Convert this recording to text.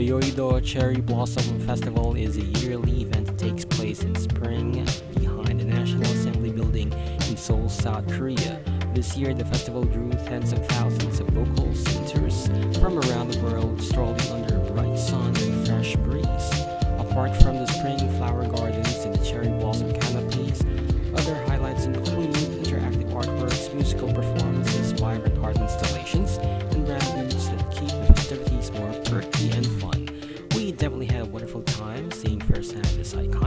Yeouido Cherry Blossom Festival is a yearly event that takes place in spring behind the National Assembly building in Seoul, South Korea. This year, the festival drew tens of thousands of locals and tourists from around the world strolling under a bright sun and fresh breeze. Apart from the spring flower gardens and the cherry blossom canopies, other highlights include interactive artworks, musical performances, vibrant art installations, and brand booths that keep the festivities more perky and fun. We definitely had a wonderful time seeing firsthand this iconic